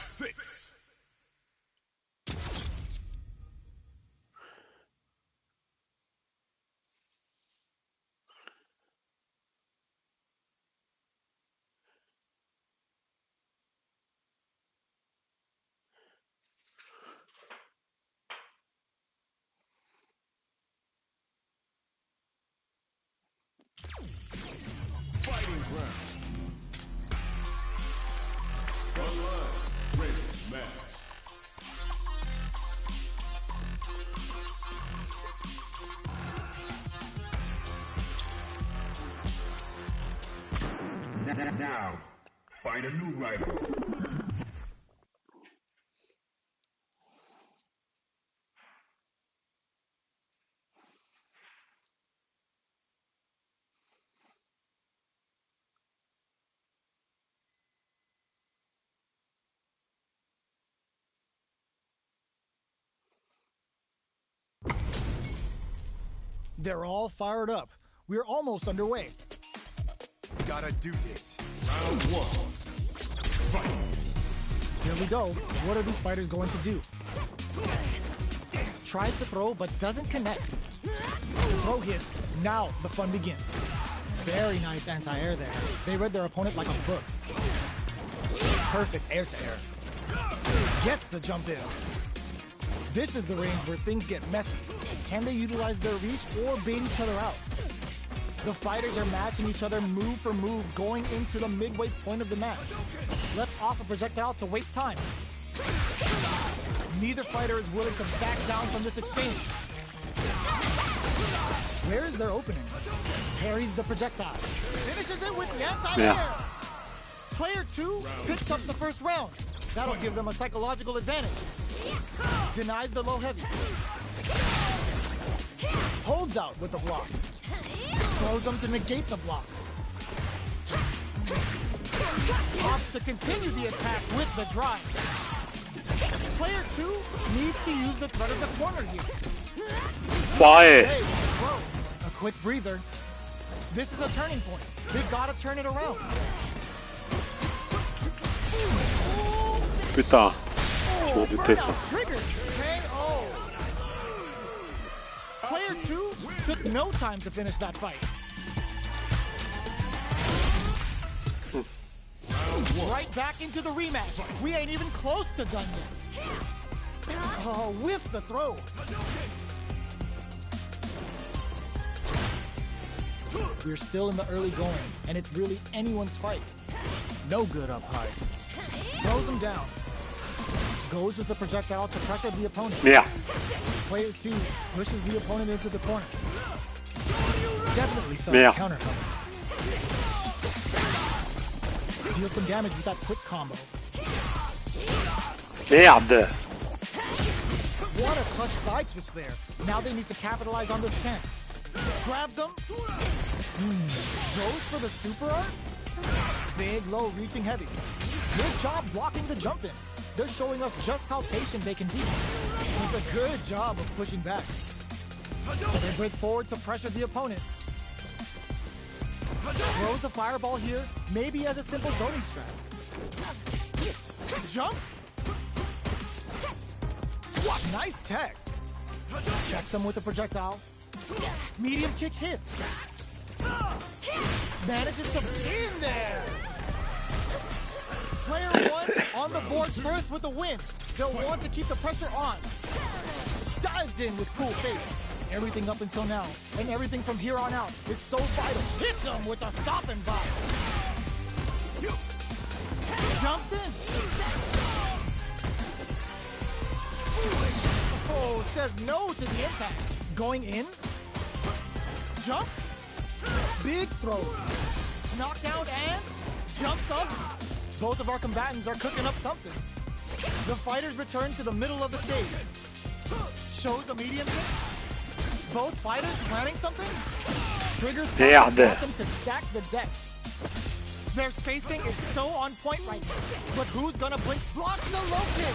6. Fighting round. Front line. Ready. Match. Now, find a new rival. They're all fired up. We're almost underway. Gotta do this. Round 1. Fight. Here we go. What are these fighters going to do? Tries to throw but doesn't connect. The throw hits. Now the fun begins. Very nice anti-air there. They read their opponent like a book. Perfect air-to-air. Gets the jump in. This is the range where things get messy. Can they utilize their reach or bait each other out? The fighters are matching each other move for move going into the midway point of the match. Lets off a projectile to waste time. Neither fighter is willing to back down from this exchange. Where is their opening? Parries the projectile. Finishes it with the anti-air. Yeah. Player 2 picks up the first round. That'll give them a psychological advantage. Denies the low heavy. Holds out with the block. Throws them to negate the block. Opts to continue the attack with the drive. Player 2 needs to use the threat of the corner here. Fire. A quick breather. This is a turning point. They gotta turn it around. Putain. Je m'en doutais. Triggered. KO. Player 2 took no time to finish that fight. Right back into the rematch. We ain't even close to done yet. Oh, with the throw. We're still in the early going, and it's really anyone's fight. No good up high. Throws him down. Goes with the projectile to pressure the opponent. Yeah. Player 2 pushes the opponent into the corner. Definitely saw Yeah. the counter coming. Deal some damage with that quick combo. Merde. What a clutch side switch there. Now they need to capitalize on this chance. Grabs him. Goes for the super art. Big, low, reaching heavy. Good job blocking the jump in. They're showing us just how patient they can be. Does a good job of pushing back. They break forward to pressure the opponent. Throws a fireball here, maybe as a simple zoning strat. Jumps. Nice tech. Checks him with a projectile. Medium kick hits. Manages to pin there. Player 1 on the boards first with a win. They'll want to keep the pressure on. Dives in with cool faith. Everything up until now, and everything from here on out, is so vital. Hits him with a stop and bop. Jumps in. Oh, says no to the impact. Going in. Jumps. Big throws. Knockdown and jumps up. Both of our combatants are cooking up something. The fighters return to the middle of the stage. Shows a medium kick. Both fighters planning something. Triggers want them to stack the deck. Their spacing is so on point right now. But who's gonna blink? Blocks the low kick.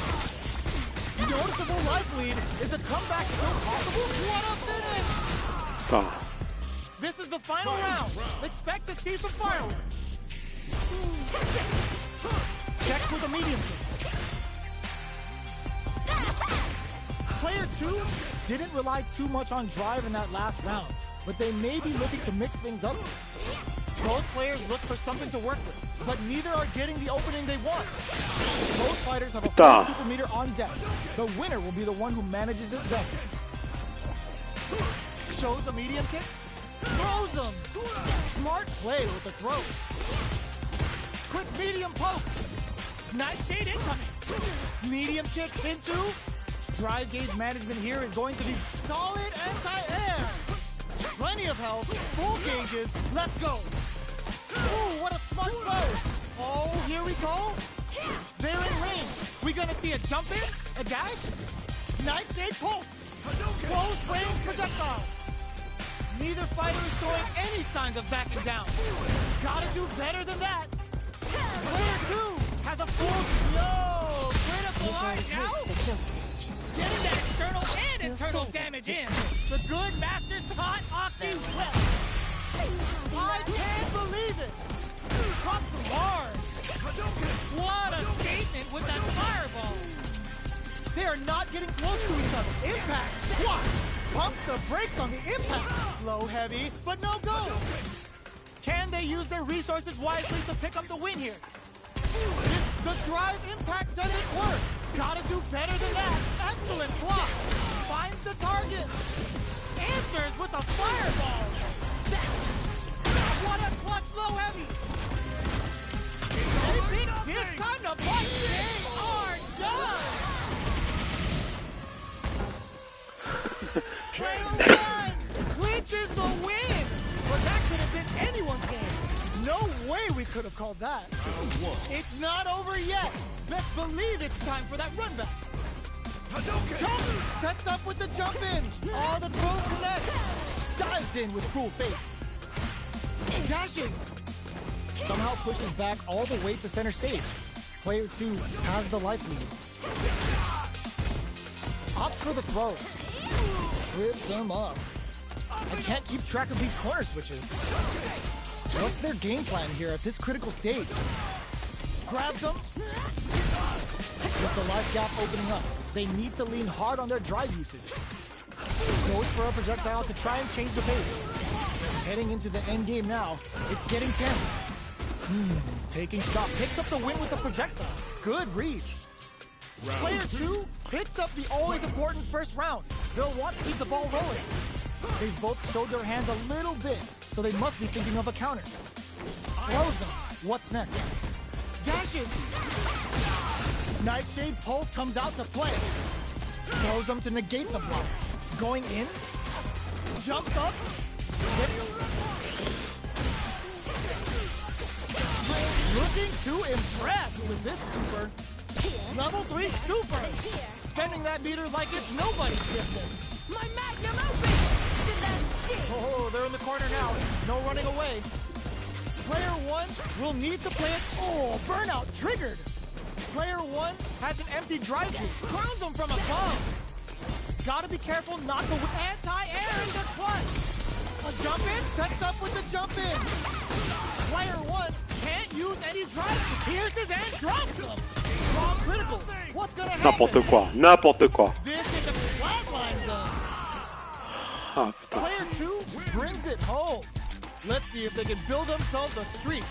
Noticeable life lead. Is a comeback still possible? What a finish! This is the final round. Expect to see some fireworks. Checks with a medium kick. Player 2 didn't rely too much on drive in that last round, but they may be looking to mix things up. Both players look for something to work with, but neither are getting the opening they want. Both fighters have a full super meter on deck. The winner will be the one who manages it best. Shows a medium kick, throws him. Smart play with the throw. Quick medium poke. Nightshade incoming. Medium kick into. Drive gauge management here is going to be solid anti-air. Plenty of health, full gauges, let's go. Ooh, what a smart throw. Oh, here we go. They're in range. We gonna see a jump in, a dash, Nightshade pulse, close range projectile. Neither fighter is showing any signs of backing down. Gotta do better than that. Player 2 has a full critical art now. Getting that external and internal damage in. The good master's taught Oxy well. I can't believe it. Drops hard. What a statement with that fireball. They are not getting close to each other. Impact. Squat. Pumps the brakes on the impact. Low heavy, but no go. Can they use their resources wisely to pick up the win here? The drive impact doesn't work. Gotta do better than that. Excellent block. Finds the target. Answers with a fireball. What a clutch low heavy. They think this time to fight. They are done. Player 1 clinches the win. But that could have been anyone's game. No way we could have called that. It's not over yet. Best believe it's time for that run back. Jump! Sets up with the jump in. All the throw connects. Dives in with cool fate. Dashes. Somehow pushes back all the way to center stage. Player 2 has the life lead. Opts for the throw. Trips him up. I can't keep track of these corner switches. What's their game plan here at this critical stage? Grabs them. With the life gap opening up, they need to lean hard on their drive usage. Goes for a projectile to try and change the pace. Heading into the end game now, it's getting tense. Taking shot, picks up the win with the projectile. Good read. Player 2 picks up the always important first round. They'll want to keep the ball rolling. They've both showed their hands a little bit, so they must be thinking of a counter. Throws them. What's next? Dashes. Nightshade Pulse comes out to play. Throws them to negate the block. Going in. Jumps up. Looking to impress with this super. Level 3 super. Spending that meter like it's nobody's business. My magnum open! Oh, they're in the corner now. No running away. Player 1 will need to play it. Oh, burnout triggered. Player 1 has an empty drive through. Crowns him from above. Gotta be careful not to anti-air in the clutch. A jump in, sets up with the jump in. Player 1 can't use any drive. Pierces and drops them. Wrong critical. What's gonna happen? N'importe quoi, n'importe quoi. This is a flatline zone. Ah, putain. Player 2 brings it home. Let's see if they can build themselves a streak.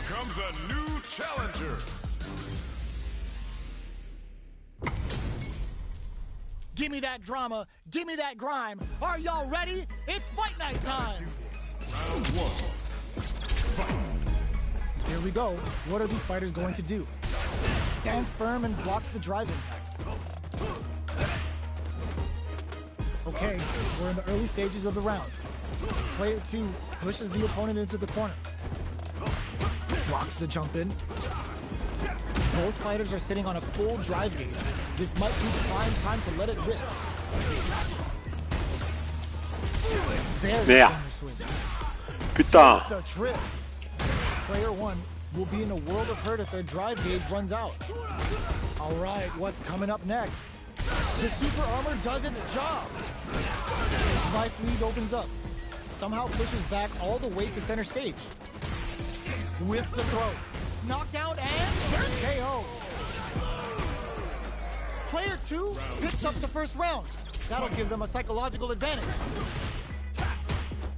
Comes a new challenger. Give me that drama. Give me that grime. Are y'all ready? It's fight night time. Do this. Round 1. Fight. Here we go. What are these fighters going to do? Stands firm and blocks the drive impact. Okay, we're in the early stages of the round. Player 2 pushes the opponent into the corner. Blocks the jump in. Both fighters are sitting on a full drive gauge. This might be prime time to let it rip. There's Merde. the swing. Putain. It's a trip. Player 1 will be in a world of hurt if their drive gauge runs out. All right, what's coming up next? The super armor does its job. Life lead opens up. Somehow pushes back all the way to center stage. Whiffs the throw. Knockdown and KO. Player 2 picks up the first round. That'll give them a psychological advantage.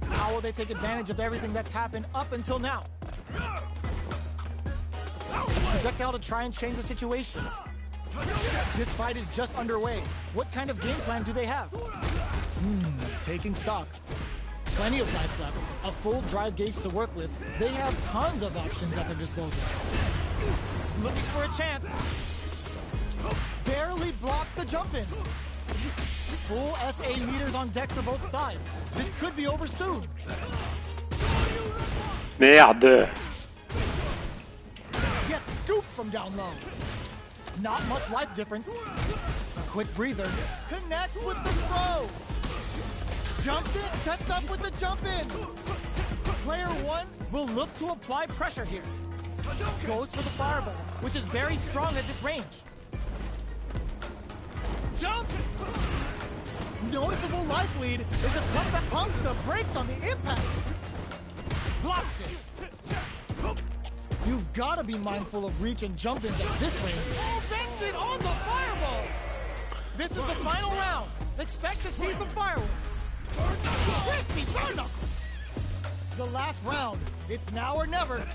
How will they take advantage of everything that's happened up until now? Projectile to try and change the situation. This fight is just underway. What kind of game plan do they have? Taking stock. Plenty of life left. A full drive gauge to work with. They have tons of options at their disposal. Looking for a chance. Barely blocks the jump in. Full SA meters on deck for both sides. This could be over soon. Merde. Gets scooped from down low. Not much life difference. A quick breather. Connects with the throw. Jumps in, sets up with the jump in. Player 1 will look to apply pressure here. Goes for the fireball, which is very strong at this range. Jump! Noticeable life lead is a comeback. Pumps the brakes on the impact. Blocks it. You've got to be mindful of reach and jump ins at this range. Oh, banks it on the fireball! This is the final round. Expect to see some fireworks. Crispy burn knuckle. The last round. It's now or never.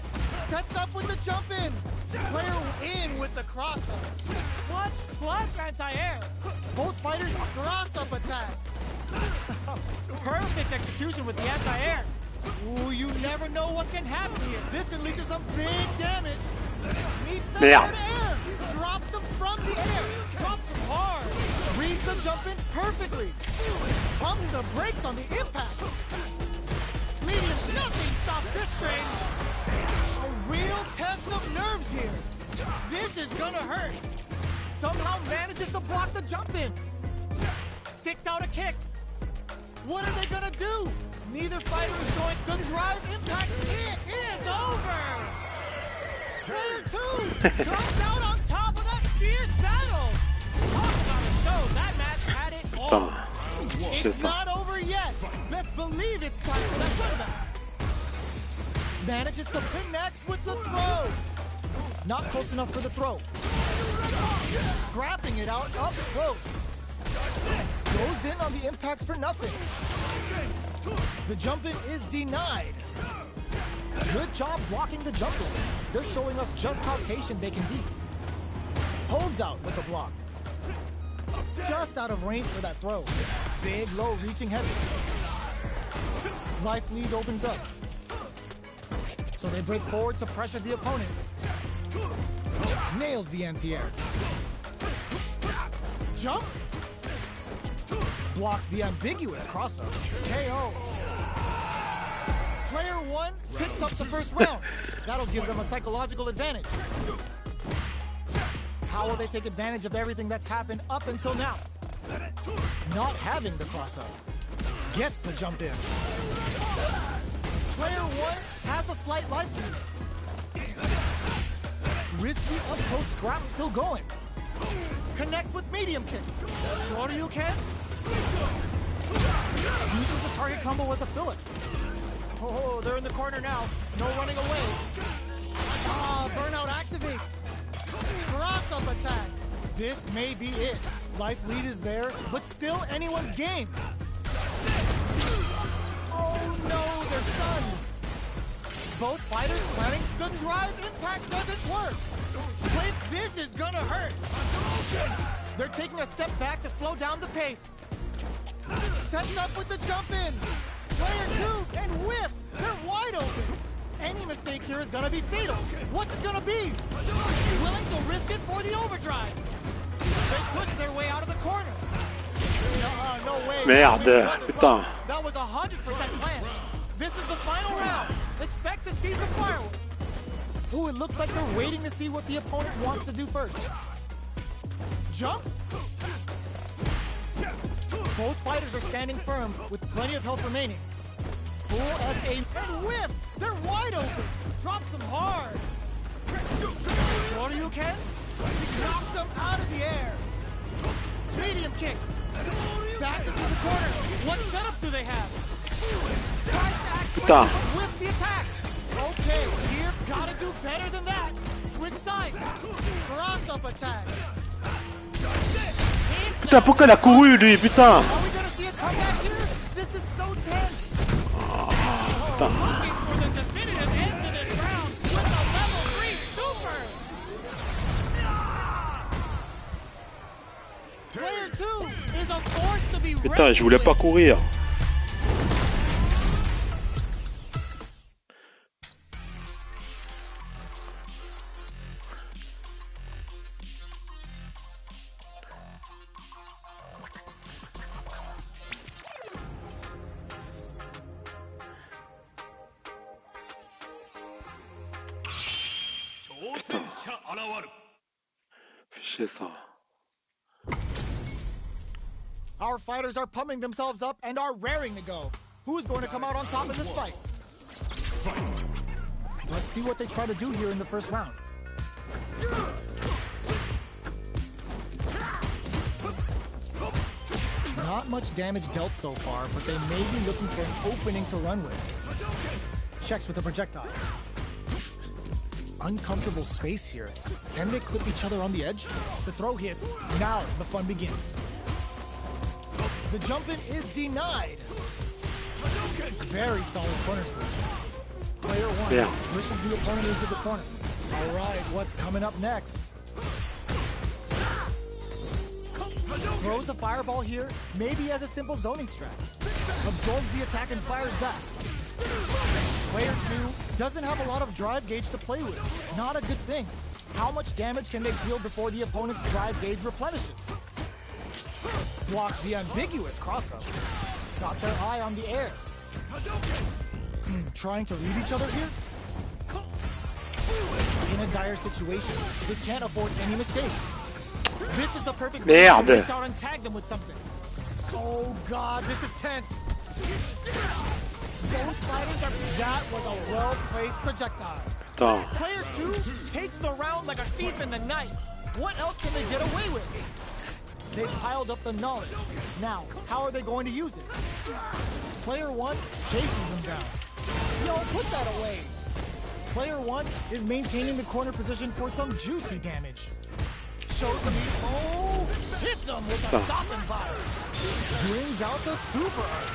Sets up with the jump in. Player in with the cross up. Clutch, anti-air. Both fighters cross up attacks. Perfect execution with the anti-air. Ooh, you never know what can happen here. This can lead to some big damage. Meets them Merde. air. Drops them from the air. Drops them hard. Reads the jump in perfectly. Pumps the brakes on the impact. Medium, nothing stops this train. A real test of nerves here. This is gonna hurt. Somehow manages to block the jump in. Sticks out a kick. What are they gonna do? Neither fighter is showing the drive impact. It is over. Player 2 comes out on top of that fierce battle. Talk about a show. That match had it all. Putain. It's not over yet. Best believe it's time for that comeback. Manages to connect with the throw. Not close enough for the throw. Scrapping it out up close. Goes in on the impact for nothing. The jump in is denied. Good job blocking the jump in. They're showing us just how patient they can be. Holds out with the block. Just out of range for that throw. Big, low, reaching heavy. Life lead opens up. So they break forward to pressure the opponent. Nails the anti-air. Jumps. Blocks the ambiguous crossover. KO. Player 1 picks up the first round. That'll give them a psychological advantage. How will they take advantage of everything that's happened up until now? Not having the crossover. Gets the jump in. Player 1 has a slight life lead. Risky up-close scrap still going. Connects with medium kick. Shorter you can. Uses the target combo as a filler. Oh, they're in the corner now. No running away. Ah, burnout activates. Cross-up attack. This may be it. Life lead is there, but still anyone's game. Oh no, they're stunned. Both fighters planning. The drive impact doesn't work. Wait, this is gonna hurt. They're taking a step back to slow down the pace. Sets up with the jump in. Player 2 and whiffs. They're wide open. Any mistake here is gonna be fatal. What's it gonna be? Willing to risk it for the overdrive. They push their way out of the corner. No way. Merde, putain. That was 100% planned. This is the final round. Expect to see some fireworks. Ooh, it looks like they're waiting to see what the opponent wants to do first. Jumps. Both fighters are standing firm with plenty of health remaining. Full SA and whiffs! They're wide open! Drops them hard! Sure you can? Knocked them out of the air! Medium kick! Back into the corner! What setup do they have? Tries to act quick with the attack! Okay, here, gotta do better than that! Switch sides! Cross-up attack! Putain, pourquoi il a couru lui, putain? Are we gonna see a comeback here? This is so tense! Putain. Looking for the definitive end to this round with a level 3 super! Player 2 is a force to be Putain, reckoned je voulais pas with. courir. Fichier ça. Our fighters are pumping themselves up and are raring to go. Who's going to come out on top in this fight? Let's see what they try to do here in the first round. Not much damage dealt so far, but they may be looking for an opening to run with. Checks with a projectile. Uncomfortable space here. Can they clip each other on the edge? The throw hits. Now the fun begins. The jump-in is denied. Very solid corner switch. Player 1 pushes the opponent into the corner. All right, what's coming up next? Throws a fireball here, maybe as a simple zoning strat. Absorbs the attack and fires back. Player 2 doesn't have a lot of drive gauge to play with. Not a good thing. How much damage can they deal before the opponent's drive gauge replenishes? Blocks the ambiguous cross-up. Got their eye on the air. Trying to read each other here? In a dire situation, they can't afford any mistakes. This is the perfect moment to reach out and tag them with something. Oh god, this is tense. Both fighters are... That was a well-placed projectile. Player 2 takes the round like a thief in the night. What else can they get away with? They piled up the knowledge. Now, how are they going to use it? Player 1 chases them down. Yo, put that away. Player 1 is maintaining the corner position for some juicy damage. Shows them hits him with a stop and fire. Brings out the super art.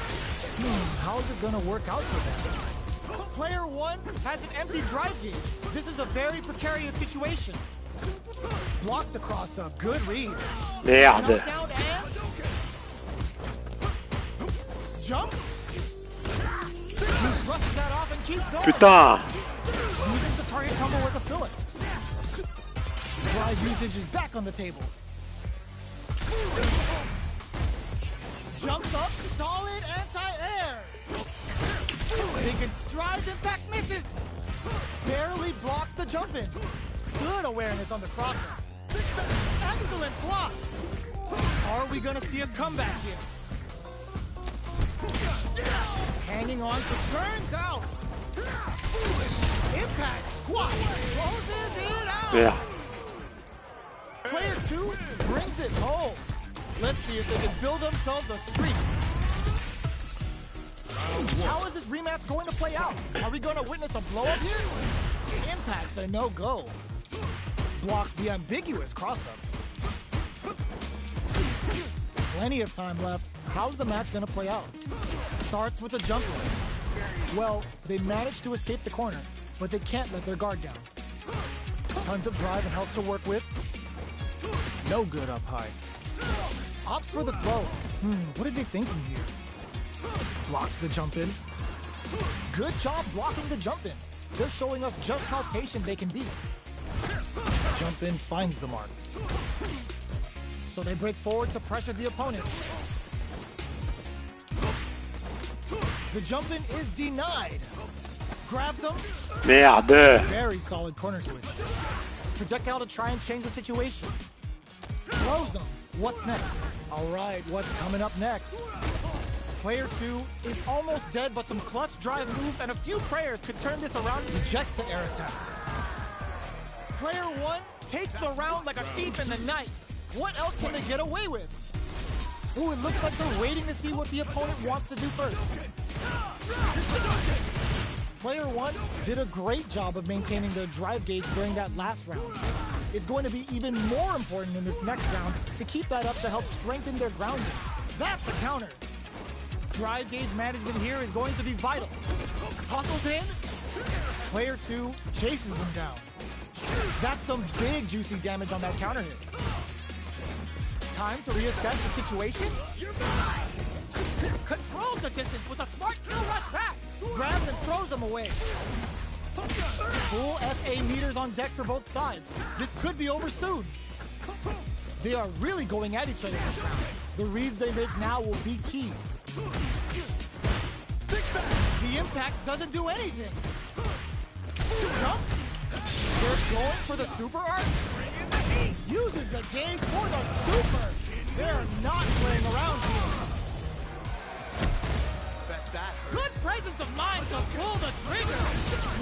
How is this going to work out for them? Player 1 has an empty drive gauge. This is a very precarious situation. Blocks the cross-up. Good read. Merde. Knockdown and... Jump. He brushes that off and keeps going. Putain. Using the target combo as a filler. Drive usage is back on the table. Jumps up, solid anti-air. Big drives impact misses. Barely blocks the jump in. Good awareness on the crosser. Excellent block. Are we gonna see a comeback here? Hanging on to turns out. Impact squat. Closes it out. Yeah. Player 2 brings it home. Let's see if they can build themselves a streak. How is this rematch going to play out? Are we going to witness a blow-up here? Impact's a no-go. Blocks the ambiguous cross-up. Plenty of time left. How's the match going to play out? Starts with a jump in. Well, they managed to escape the corner, but they can't let their guard down. Tons of drive and health to work with. No good up high. Opts for the throw. What are they thinking here? Blocks the jump in. Good job blocking the jump in. They're showing us just how patient they can be. Jump in finds the mark. So they break forward to pressure the opponent. The jump in is denied. Grabs them. Merde. Very solid corner switch. Projectile to try and change the situation. Throws them. What's next? All right, what's coming up next? Player 2 is almost dead, but some clutch drive moves and a few prayers could turn this around and rejects the air attack. Player 1 takes the round like a thief in the night. What else can they get away with? Ooh, it looks like they're waiting to see what the opponent wants to do first. Player 1 did a great job of maintaining their drive gauge during that last round. It's going to be even more important in this next round to keep that up to help strengthen their grounding. That's the counter. Drive gauge management here is going to be vital. Hustles in. Player 2 chases them down. That's some big juicy damage on that counter hit. Time to reassess the situation. Controls the distance with a smart kill rush back. Grabs and throws them away. Full SA meters on deck for both sides. This could be over soon. They are really going at each other this round. The reads they make now will be key. The impact doesn't do anything. Jump. They're going for the super arc. Uses the gauge for the super. They're not playing around here. Good presence of mind to pull the trigger.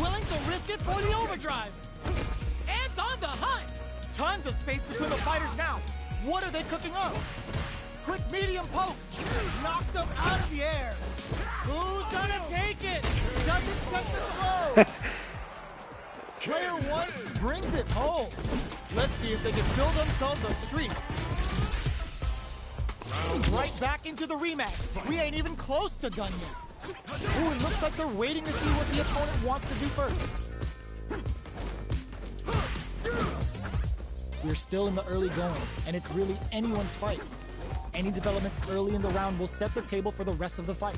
Willing to risk it for the overdrive. And on the hunt. Tons of space between the fighters now. What are they cooking up? Quick medium poke. Knocked them out of the air. Who's gonna take it? Doesn't take the throw. Player 1 brings it home. Let's see if they can build themselves a streak. Right back into the rematch. We ain't even close to done yet. Ooh, it looks like they're waiting to see what the opponent wants to do first. We're still in the early going, and it's really anyone's fight. Any developments early in the round will set the table for the rest of the fight.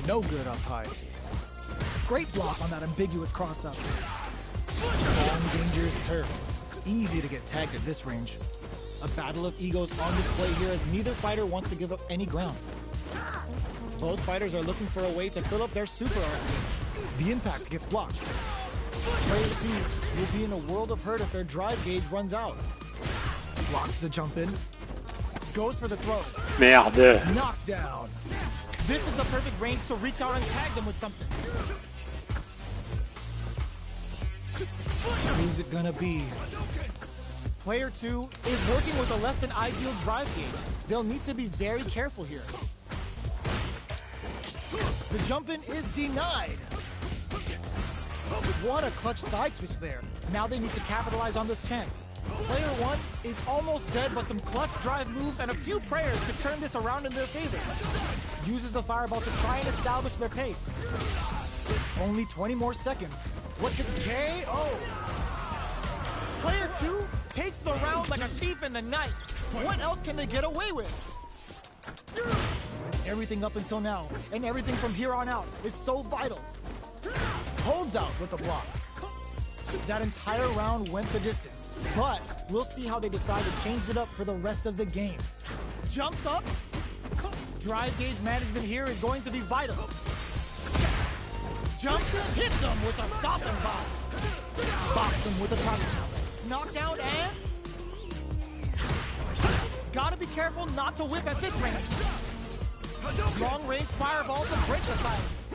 No good up high. Great block on that ambiguous cross-up. Long, dangerous turf. Easy to get tagged at this range. A battle of egos on display here as neither fighter wants to give up any ground. Both fighters are looking for a way to fill up their super arc. The impact gets blocked. Player B will be in a world of hurt if their drive gauge runs out. Blocks the jump in. Goes for the throw. Merde. Knockdown. This is the perfect range to reach out and tag them with something. Who's it gonna be? Player 2 is working with a less than ideal drive gauge. They'll need to be very careful here. The jump in is denied. What a clutch side switch there. Now they need to capitalize on this chance. Player 1 is almost dead, but some clutch drive moves and a few prayers could turn this around in their favor. Uses the fireball to try and establish their pace. Only 20 more seconds. What's it, KO? Player 2 takes the round like a thief in the night. What else can they get away with? Everything up until now, and everything from here on out, is so vital. Holds out with the block. That entire round went the distance, but we'll see how they decide to change it up for the rest of the game. Jumps up. Drive gauge management here is going to be vital. Jumps in, hits him with a stopping bomb. Box him with a top. Knockdown and... Gotta be careful not to whiff at this range. Long range fireball to break the silence.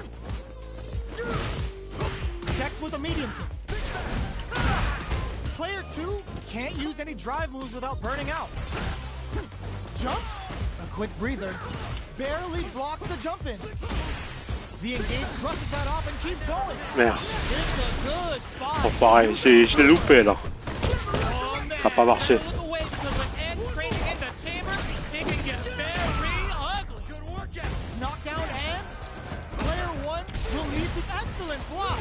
Checks with a medium kick. Player 2 can't use any drive moves without burning out. Jump. A quick breather. Barely blocks the jump in. The engage brushes that off and keeps going. Merde. It's a good spot. Enfoiré, je l'ai loupé là. Ça n'a pas marché. Knockdown and player 1 will need to excellent block.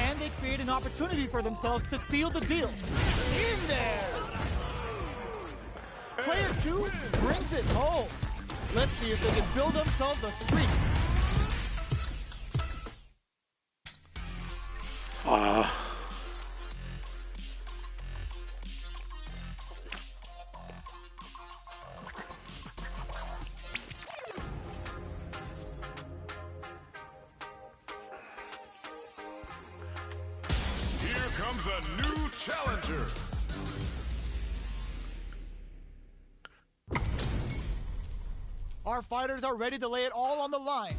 And they create an opportunity for themselves to seal the deal. In there. Player 2 brings it home. Let's see if they can build themselves a streak. Ah. Here comes a new challenger. Our fighters are ready to lay it all on the line.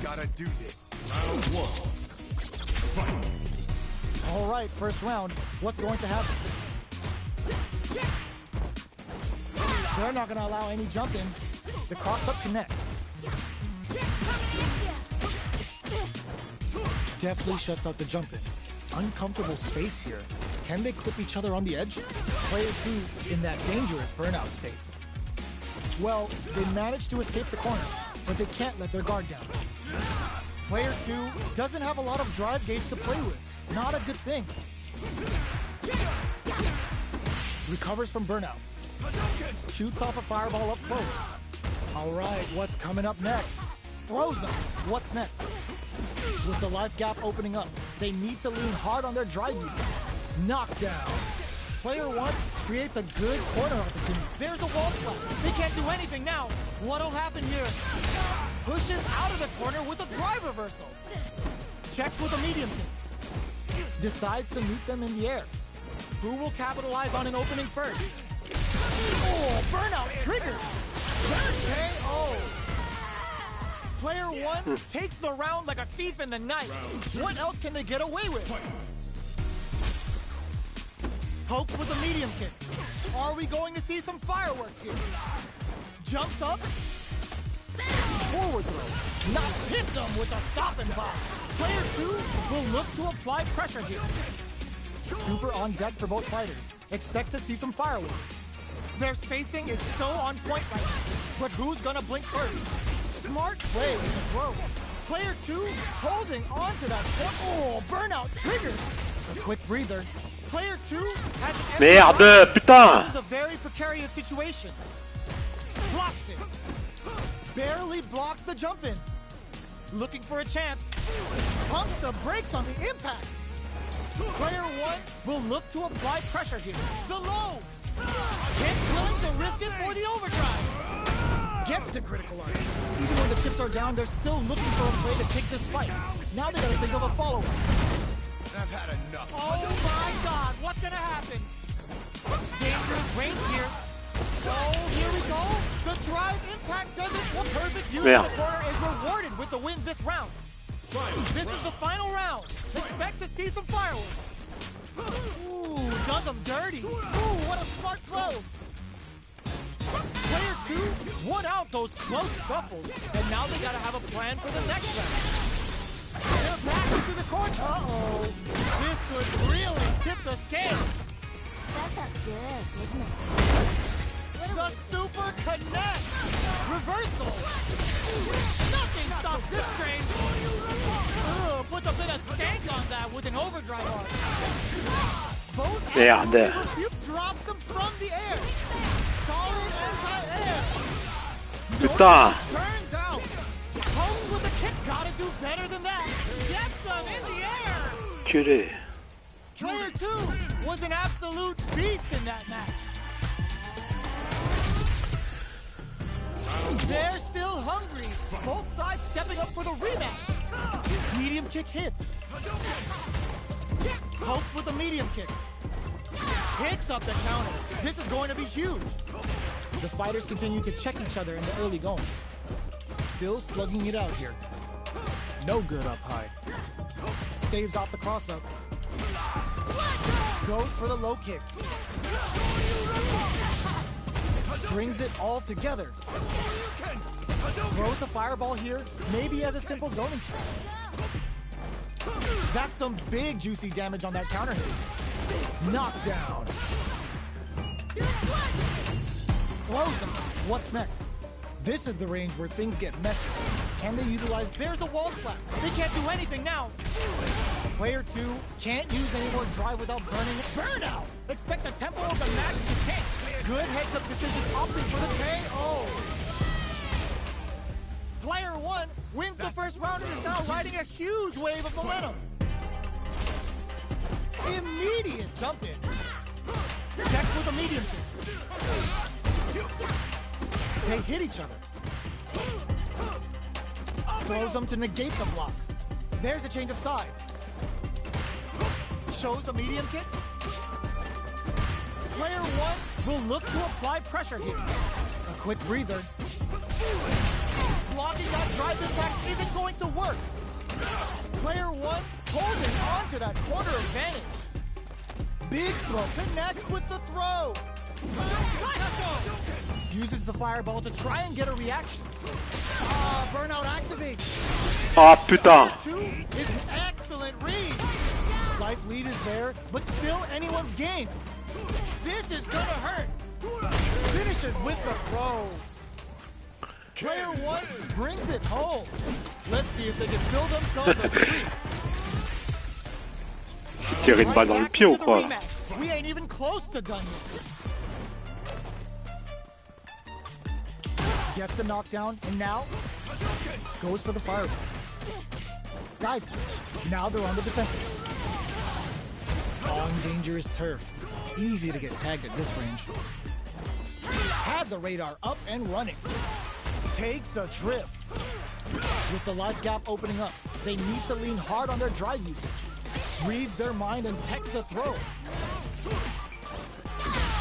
Gotta do this. Round 1. Fight. All right, first round. What's going to happen? They're not going to allow any jump-ins. The cross-up connects. Deftly shuts out the jump-in. Uncomfortable space here. Can they clip each other on the edge? Player 2 in that dangerous burnout state. Well, they managed to escape the corners, but they can't let their guard down. Player 2 doesn't have a lot of drive gauge to play with. Not a good thing. Recovers from burnout. Shoots off a fireball up close. All right, what's coming up next? Frozen. What's next? With the life gap opening up, they need to lean hard on their drive usage. Knockdown. Player 1 creates a good corner opportunity. There's a wall splat. They can't do anything now. What'll happen here? Pushes out of the corner with a drive reversal. Checks with a medium kick. Decides to meet them in the air. Who will capitalize on an opening first? Oh, burnout triggers. KO. Player 1 takes the round like a thief in the night. What else can they get away with? Pokes with a medium kick. Are we going to see some fireworks here? Jumps up. Forward throw. Not hits him with a stopping block. Player 2 will look to apply pressure here. Super on deck for both fighters. Expect to see some fireworks. Their spacing is so on point right now. But who's gonna blink first? Smart play with the throw. Player 2 holding on to that point. Oh, burnout triggered. A quick breather. Player 2 has an Merde, putain! This is a very precarious situation. Blocks it. Barely blocks the jump in. Looking for a chance. Pumps the brakes on the impact. Player 1 will look to apply pressure here. The low. Can't willing to risk it for the overdrive. Gets the critical arc. Even when the chips are down, they're still looking for a play to take this fight. Now they gotta think of a follow-up. I've had enough. Oh my god, what's gonna happen? Dangerous range here. Oh, here we go. The drive impact does it. What perfect use of the corner is rewarded with the win this round. This is the final round. Expect to see some fireworks. Ooh, does them dirty. Ooh, what a smart throw. Player 2 won out those close scuffles, and now they gotta have a plan for the next round. They're back into the corner. Uh-oh. This could really tip the scales. That felt good, didn't it? The super connect. Reversal. Nothing stops this train. Ugh, puts a bit of stank on that with an overdrive arc. Both Merde. Philippe drops them from the air. Solid anti-air. Putain. Turns out. Holmes with a kick. Gotta do better than that. Gets them in the air. Culé. Player 2 was an absolute beast in that match. They're still hungry. Both sides stepping up for the rematch. Medium kick hits. Pokes with a medium kick. Picks up the counter. This is going to be huge. The fighters continue to check each other in the early going. Still slugging it out here. No good up high. Staves off the cross-up. Goes for the low kick. Strings it all together. Throws a fireball here, maybe as a simple zoning strike. That's some big juicy damage on that counter hit. Knockdown. Close him. What's next? This is the range where things get messy. Can they utilize? There's a wall splat. They can't do anything now. Player 2 can't use any more drive without burning it. Burnout! Expect the tempo of the match to tank. Good heads-up decision opting for the KO. Player 1 wins the first round and is now riding a huge wave of momentum. Immediate jump in. Checks with a medium kick. They hit each other. Throws them to negate the block. There's a change of sides. Shows a medium kick. Player 1 will look to apply pressure here. A Quick breather. Blocking that drive impact isn't going to work. Player 1 holding on to that corner advantage. Big throw connects with the throw. Uses the fireball to try and get a reaction. Burnout activates. Ah putain. 2 is an excellent read. Life lead is there, but still anyone's game. This is gonna hurt. Finishes with the throw. Player 1 brings it home. Let's see if they can fill themselves a streak. Tirer une balle dans le pied ou quoi là? We ain't even close to done yet. Gets the knockdown, and now goes for the fireball. Side switch. Now they're on the defensive. On dangerous turf. Easy to get tagged at this range. Had the radar up and running. Takes a trip. With the life gap opening up, they need to lean hard on their drive usage. Reads their mind and takes the throw.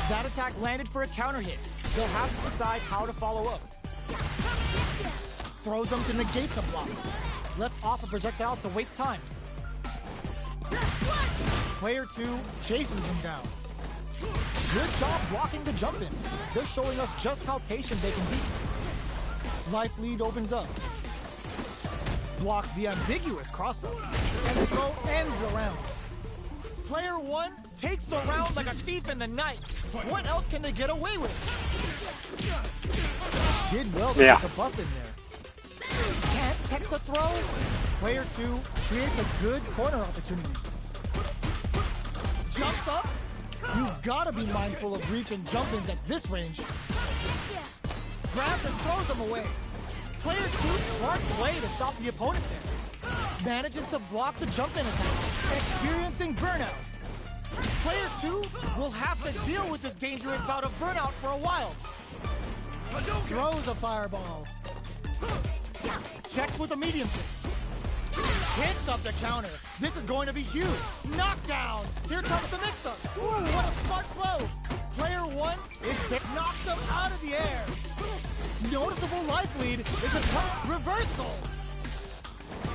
That attack landed for a counter hit. They'll have to decide how to follow up. Throws them to negate the block. Lets off a projectile to waste time. Player 2 chases them down. Good job blocking the jump in. They're showing us just how patient they can be. Life lead opens up. Blocks the ambiguous crossover. And the throw ends the round. Player 1 takes the round like a thief in the night. What else can they get away with? Did well to get the buff in there. Can't tech the throw. Player 2 creates a good corner opportunity. Jumps up. You've got to be mindful of reach and jump-ins at this range. Grabs and throws them away. Player 2 smart play to stop the opponent there. Manages to block the jump-in attack, experiencing burnout. Player 2 will have to deal with this dangerous bout of burnout for a while. Throws a fireball. Checks with a medium kick. Hits up the counter. This is going to be huge. Knockdown. Here comes the mix-up. Ooh, what a smart throw. Player 1 knocks him out of the air. Noticeable life lead is a tough reversal.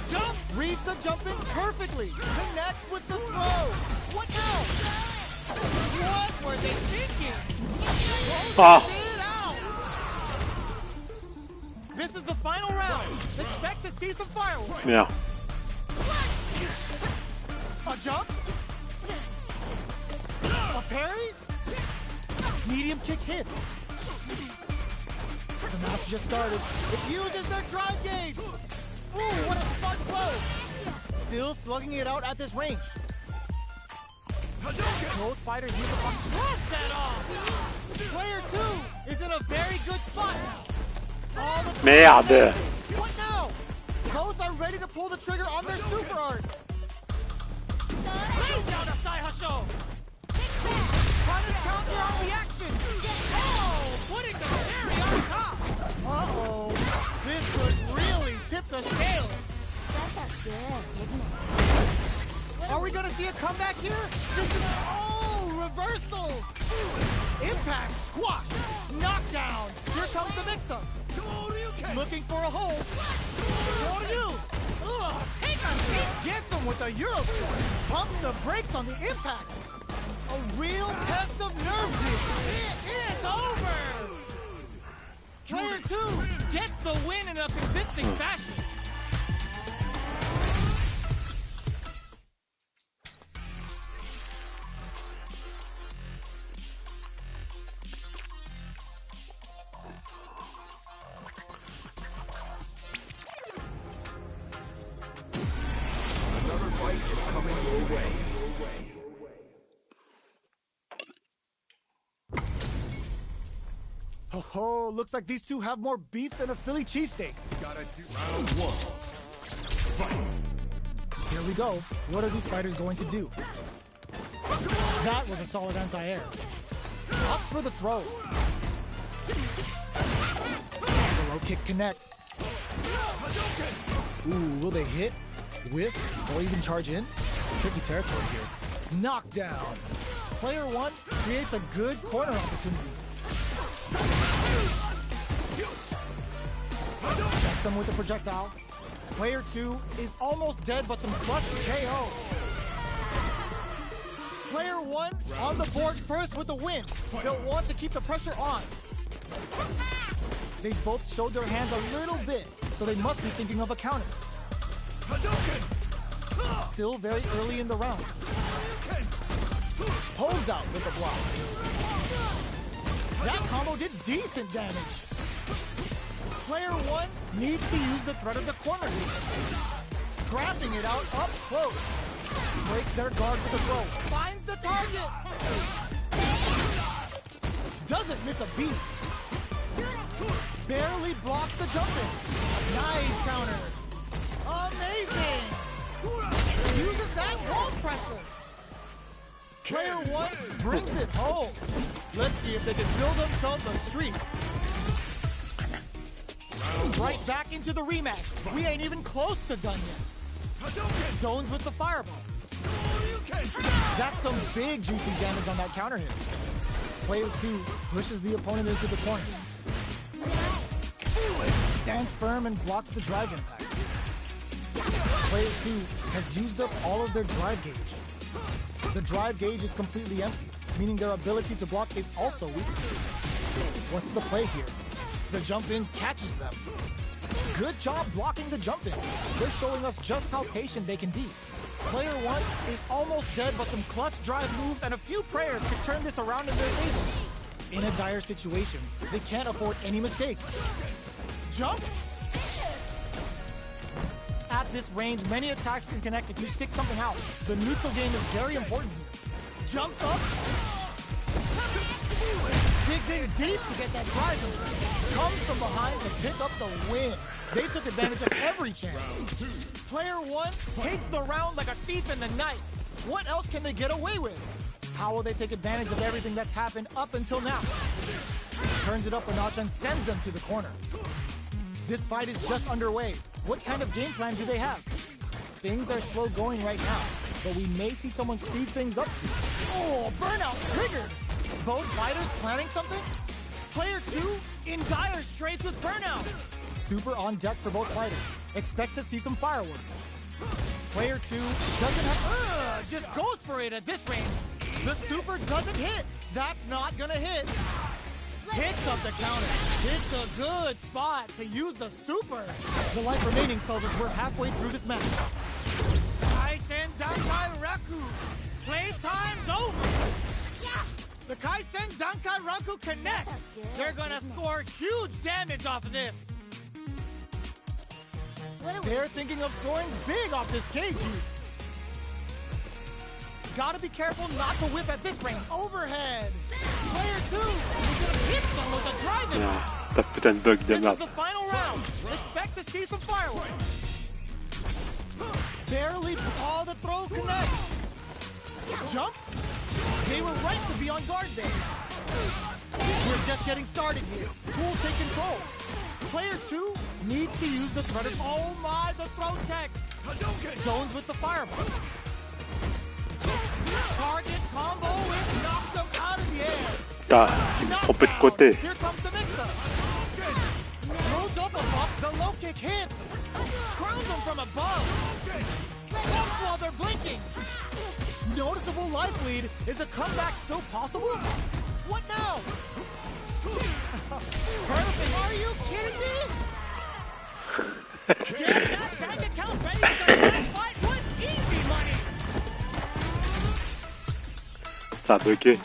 Jump. Reads the jump in perfectly. Connects with the throw. What now? What were they thinking? It out. This is the final round. Expect to see some fireworks. Yeah. A jump. A parry. Medium kick hit. The match just started. It uses their drive gauge. Ooh, what a smart throw. Still slugging it out at this range. Both fighters use the punch. Shreds that off. Player 2 is in a very good spot now. All the Merde. What now? Both are ready to pull the trigger on their super art. Lays down a side hustle. Punish counter on reaction. Oh, putting the cherry on top. Uh-oh. This could really tip the scales. That felt good, didn't it? Are we going to see a comeback here? This is reversal. Impact, squash, knockdown. Here comes the mix-up. Looking for a hold. What to do? Ugh, take a hit. Gets him with a Euro squat. Pumps the brakes on the impact. A real test of nerve here. It is over. Player 2 gets the win in a convincing fashion. Another fight is coming your way. Oh, looks like these two have more beef than a Philly cheesesteak. Gotta do round 1. Fight. Here we go. What are these fighters going to do? That was a solid anti-air. Opts for the throw. The low kick connects. Ooh, will they hit, whiff, or even charge in? Tricky territory here. Knockdown. Player 1 creates a good corner opportunity. Hits him with a projectile. Player 2 is almost dead, but some clutch KO. Player 1 on the board first with the win. They'll want to keep the pressure on. They both showed their hands a little bit, so they must be thinking of a counter. Still very early in the round. Holds out with the block. That combo did decent damage. Player 1 needs to use the threat of the corner here. Scrapping it out up close. Breaks their guard with a throw. Finds the target. Doesn't miss a beat. Barely blocks the jump in. Nice counter. Amazing. Uses that wall pressure. Player 1 brings it home. Let's see if they can build themselves a streak. Right back into the rematch. We ain't even close to done yet. Zones with the fireball. That's some big juicy damage on that counter hit. Player 2 pushes the opponent into the corner. Stands firm and blocks the drive impact. Player 2 has used up all of their drive gauge. The drive gauge is completely empty, meaning their ability to block is also weak. What's the play here? The jump in catches them. Good job blocking the jump in. They're showing us just how patient they can be. Player 1 is almost dead, but some clutch drive moves and a few prayers can turn this around in their favor. In a dire situation, they can't afford any mistakes. Jump! At this range, many attacks can connect if you stick something out. The neutral game is very important here. Jumps up. Digs in deep to get that drive in. Comes from behind to pick up the win. They took advantage of every chance. Player 1 takes the round like a thief in the night. What else can they get away with? How will they take advantage of everything that's happened up until now? Turns it up a notch and sends them to the corner. This fight is just underway. What kind of game plan do they have? Things are slow going right now, but we may see someone speed things up soon. Oh, burnout triggered! Both fighters planning something? Player 2 in dire straits with burnout. Super on deck for both fighters. Expect to see some fireworks. Player 2 doesn't have... just goes for it at this range. The super doesn't hit. That's not gonna hit. Picks up the counter. It's a good spot to use the super. The life remaining tells us we're halfway through this match. Kaisen Dankai Raku. Playtime's over. The Kaisen Dankai Raku connects. They're gonna score huge damage off of this. They're thinking of scoring big off this gauge use. Gotta be careful not to whip at this range. Overhead. Player 2 is gonna hit them with a drive-in. That putain de bug de This is merde. the final round. Expect to see some fireworks. Barely all the throw connects. Jumps. They were right to be on guard there. We're just getting started here. Who will take control? Player 2 needs to use the threat of... Oh my, the throw tech. Zones with the fireball. Target combo and knock them out of the air. Ah, je me suis trompé de côté. Here comes the mix-up. Throws up above, the low kick hits. Crowns them from above. Bumps while they're blinking. Noticeable life lead. Is a comeback still possible? What now? Perfect. Are you kidding me? Get that bank account ready for the last fight with easy money. Ça a bloqué.